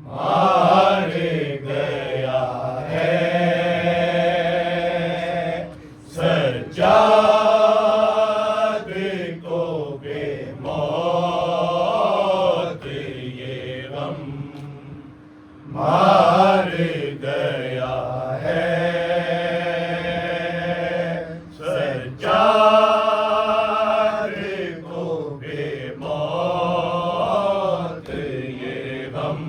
मार गया है सज्जाद को बेमौत ये गम मार गया है सज्जाद को बेमौत ये गम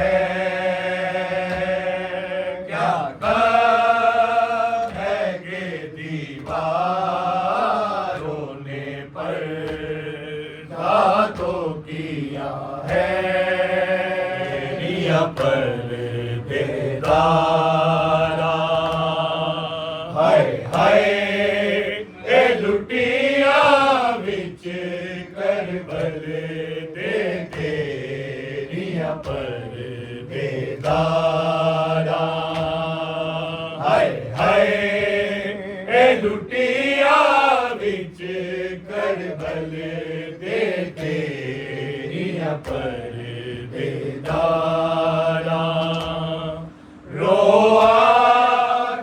है, क्या कब है कि दीवारों ने पर्दा तो किया है, दुनिया पर बेदारा। हाय हाय ए लुटिया विच करबल दे तेरिया पर बेदारा। हाय हाय ए लुटिया विच करबल दे तेरिया पर बेदारा। रोआ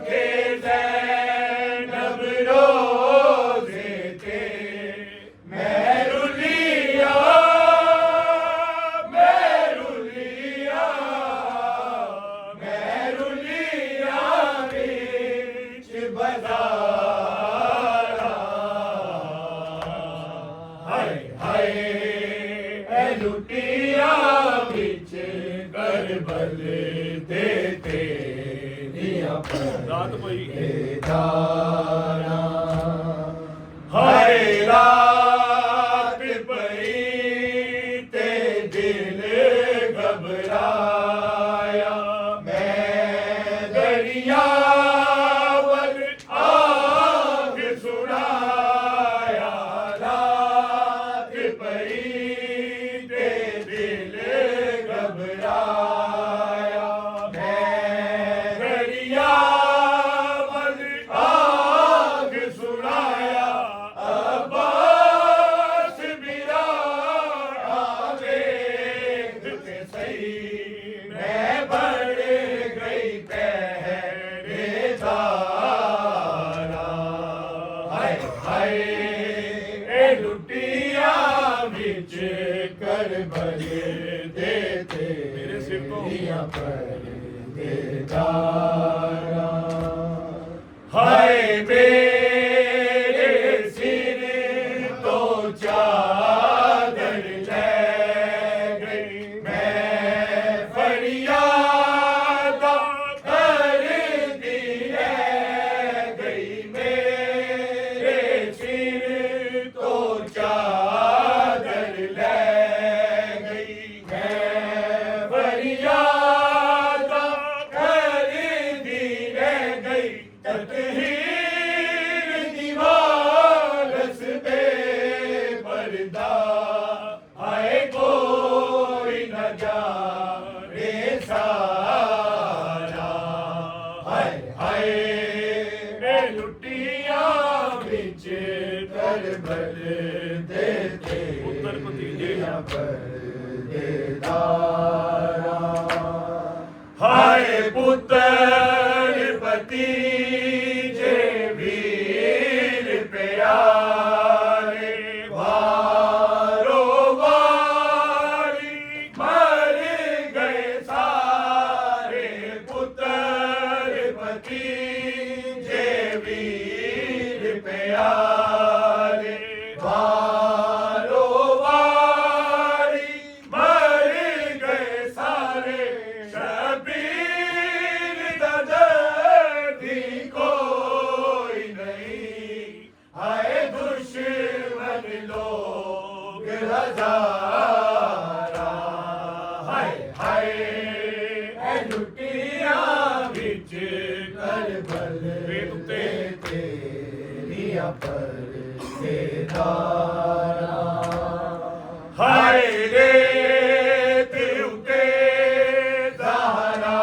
के ज़ैनब रोज़े थे, मैं रुलिया विच बज़ारा। हाय हाय ए लुटिया विच करबल दे तेरिया पर बेदारा। हाय रात पई ते दिल घबराया, मैं दरिया वल आग सुनाया। रात पई ते दिल घबराया, मैं दरिया वल आग सुनाया। अब्बास बिरा देख के सही, मैं बढ़ गई पहरेदारा। हाय हाय ए लुटिया विच करबल दे तेरिया पर बेदारा। हाय मेरे सिर तो चादर ले गई, मैं फरियाद करती रह गई। मेरे सिर तो चादर ले गई, मैं फरियाद करती रह गई। तत्हीर दीवारस पे पर्दा, आए कोई न जाने सारा। हाय हाय ए लुटिया विच करबल दे तेरिया पर बेदारा। हाय पुत्र भतीजे वीर प्यारे, वारो वारी मर गए सारे। पुत्र भतीजे वीर प्यारे, वारो वारी मर गए सारे। शबीर दर्दी कोई नहीं, हाय दुश्मन लोग हजारा। हाय हाय ए लुटिया विच करबल दे तेरिया पर बेदारा। हाय रेत उते ज़हरा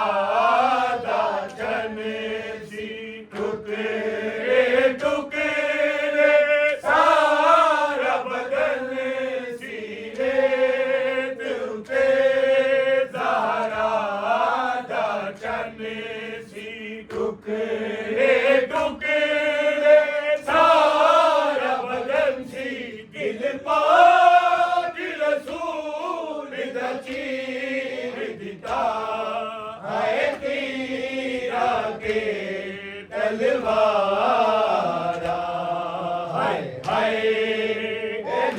दा चन सी, टुकड़े टुकड़े सारा बदन सी। रेत उते ज़हरा दा चन सी, टुकड़े टुकड़े सारा बदन सी। दिल पाक रसूल दा चीर दिता, हाय तीरा के तलवारा। हाय हाय ए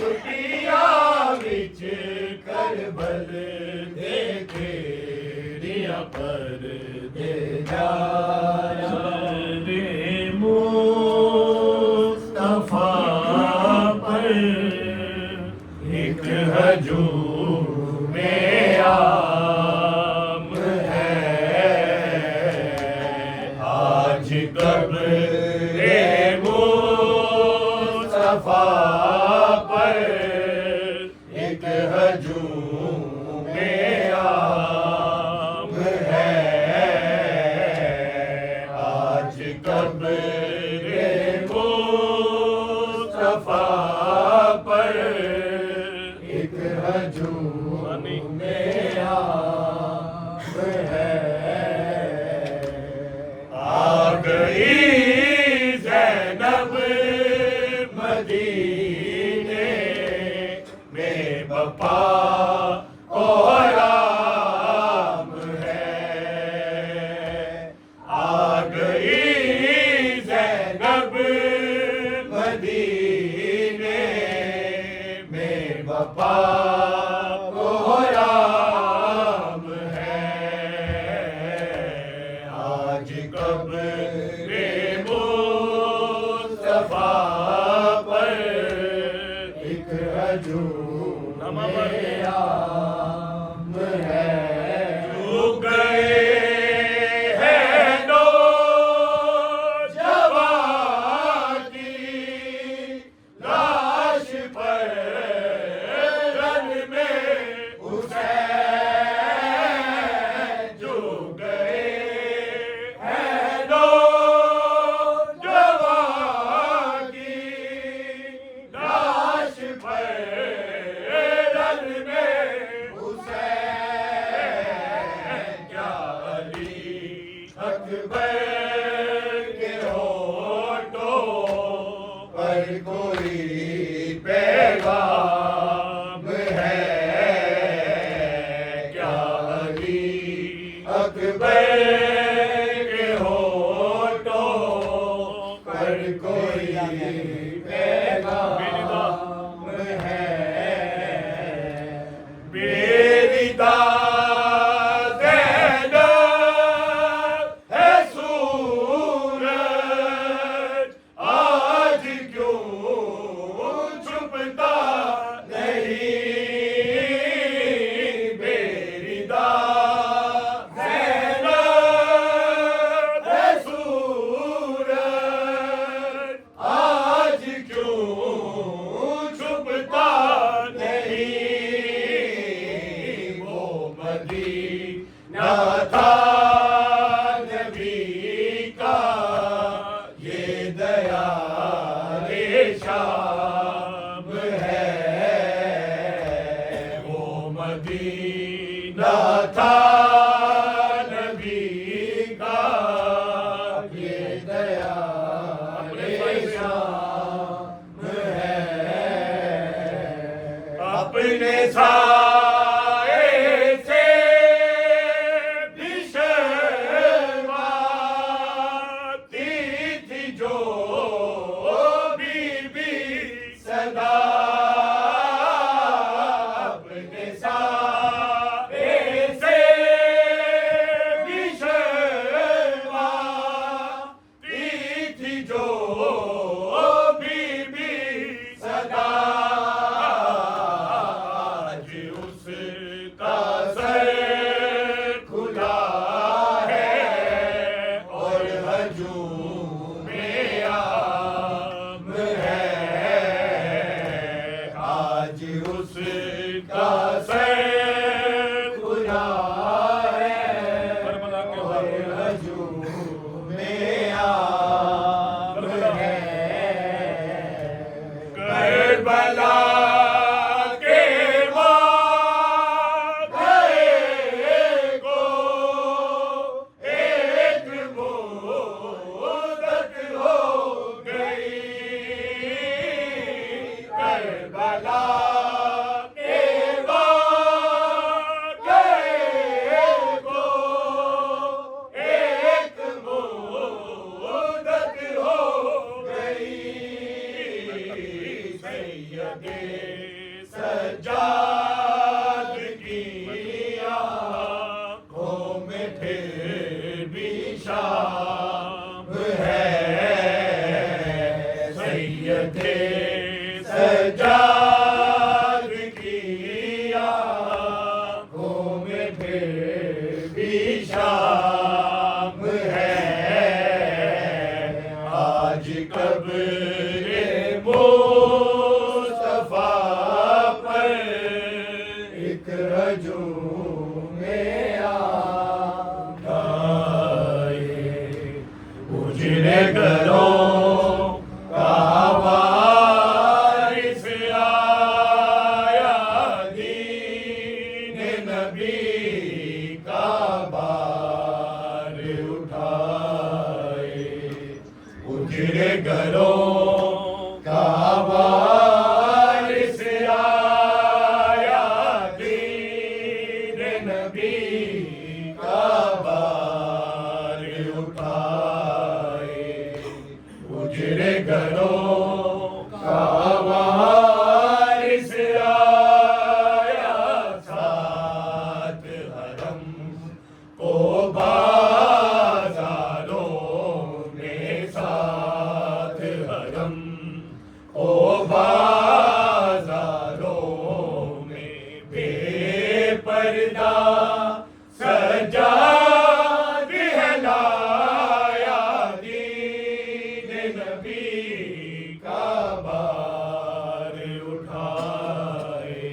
लुटिया विच करबल दे परदेदारा रे मुस्तफा पर एक हजूम आम है आज कब रे मुस्तफा पर एक हजूम आम है आज कब रे मुस्तफा पर एक हजूम आम है आ गई ज़ैनब मदीने में बपा को आराम है आ गई ज़ैनब मदीने में बपा को आराम है आज कब रे मुस्तफा पर एक हजूम आम है झुक गए हैं नौजवान की लाश पर रन में हुसैन झुक गए हैं नौजवान की लाश पर रन में हुसैन क्या अली अकबर के होठों पर कोई पैगाम है क्या अली अकबर के होठों पर कोई पैगाम है बेरिदा ज़ैनब है सूरज आज क्यों छुपता नहीं बेरिदा ज़ैनब है सूरज आज क्यों छुपता नहीं वो मदीना था नबी का ये दया रे शाम है वो मदीना था नबी का ये दया रे शाम है अपने साए से भी फिर भी शाम है। सैयदे सज्जाद की आँखों में फिर भी शाम है। आज कब्रे मुस्तफा पर एक रजूम में आए। उजड़े घरों का वारिस आया, दीन नबी का बार उठाए। उजड़े घरों का वारिस आया, दीन नबी का बार उठाए। उजड़े घरों का वारिस आया, सात हरम को बाजारों में, सात हरम को बाजारों में बेपर्दा सजा दिहलाया, दीन नबी का बार उठाए।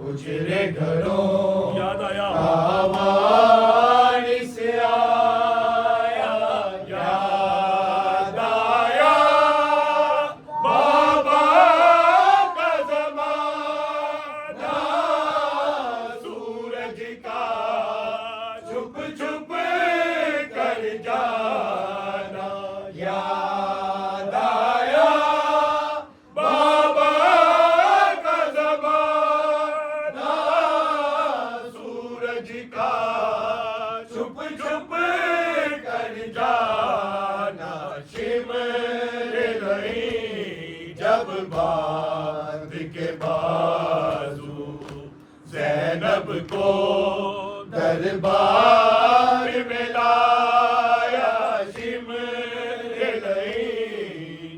उजड़े घरों याद आया का वारिस आया, याद आया बाबा का ज़माना। सूरज का छुप छुप कर जाना, याद आया बाबा का ज़माना। सूरज का छुप छुप कर जाना, शिमर रही जब बांध के बाजू, ज़ैनब को दरबार में लाया। शिमर रही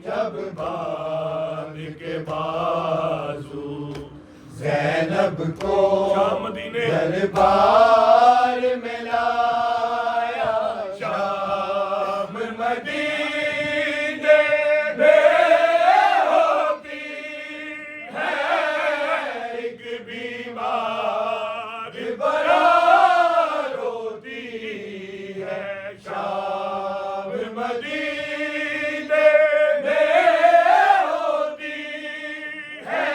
जब बांध के बाजू, ज़ैनब को शाम मदीने दरबार में लाया। शाम मदीने में होती है एक बीमार बरार होती है। शाम मदीने में होती है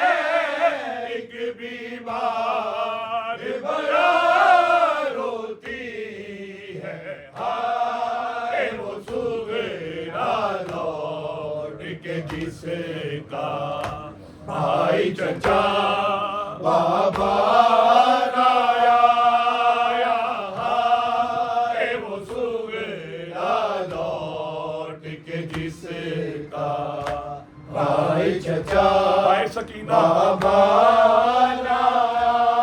एक बीमार बरार होती है। हाय वो सुगरा लौट के जिसका भाई चचा बाबा आया। हाय वो सुगरा लौट के जिसका भाई चचा भाई सकीना बाबा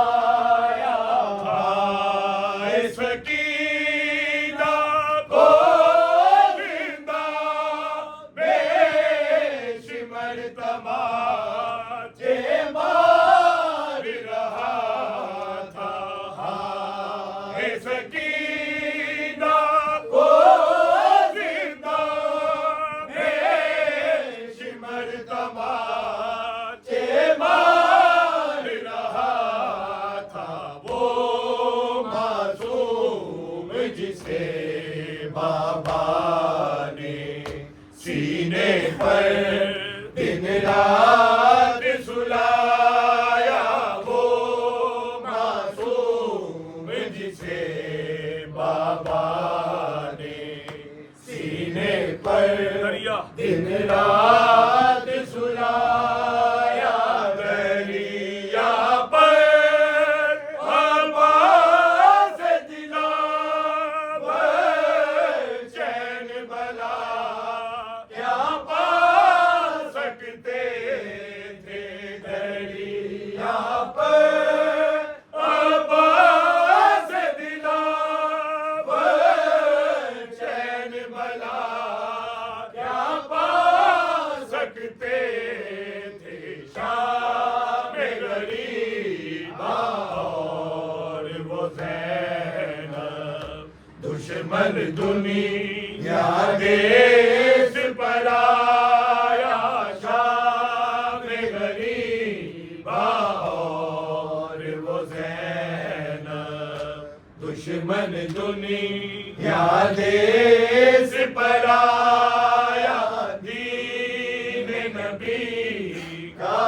आया। हाय सकीना को जिंदा बेशुमार तमाचे मार रहा था। हाय सकीना को जिंदा बेशुमार तमाचे मार रहा था। वो मासूम जिसे बाबा ने सीने पर दिन रात सुलाया। वो मासूम जिसे बाबा ने सीने पर दरिया दिन रात सुलाया। दरिया पर आवाज़ दिलावर चैन भला क्या पा सकते थे। दरिया पर आवाज़ दिलावर दुश्मन दुनिया देश पर आया, शाम गरीबा और वो ज़ैनब। दुश्मन दुनिया देश पर आया, दीन नबी का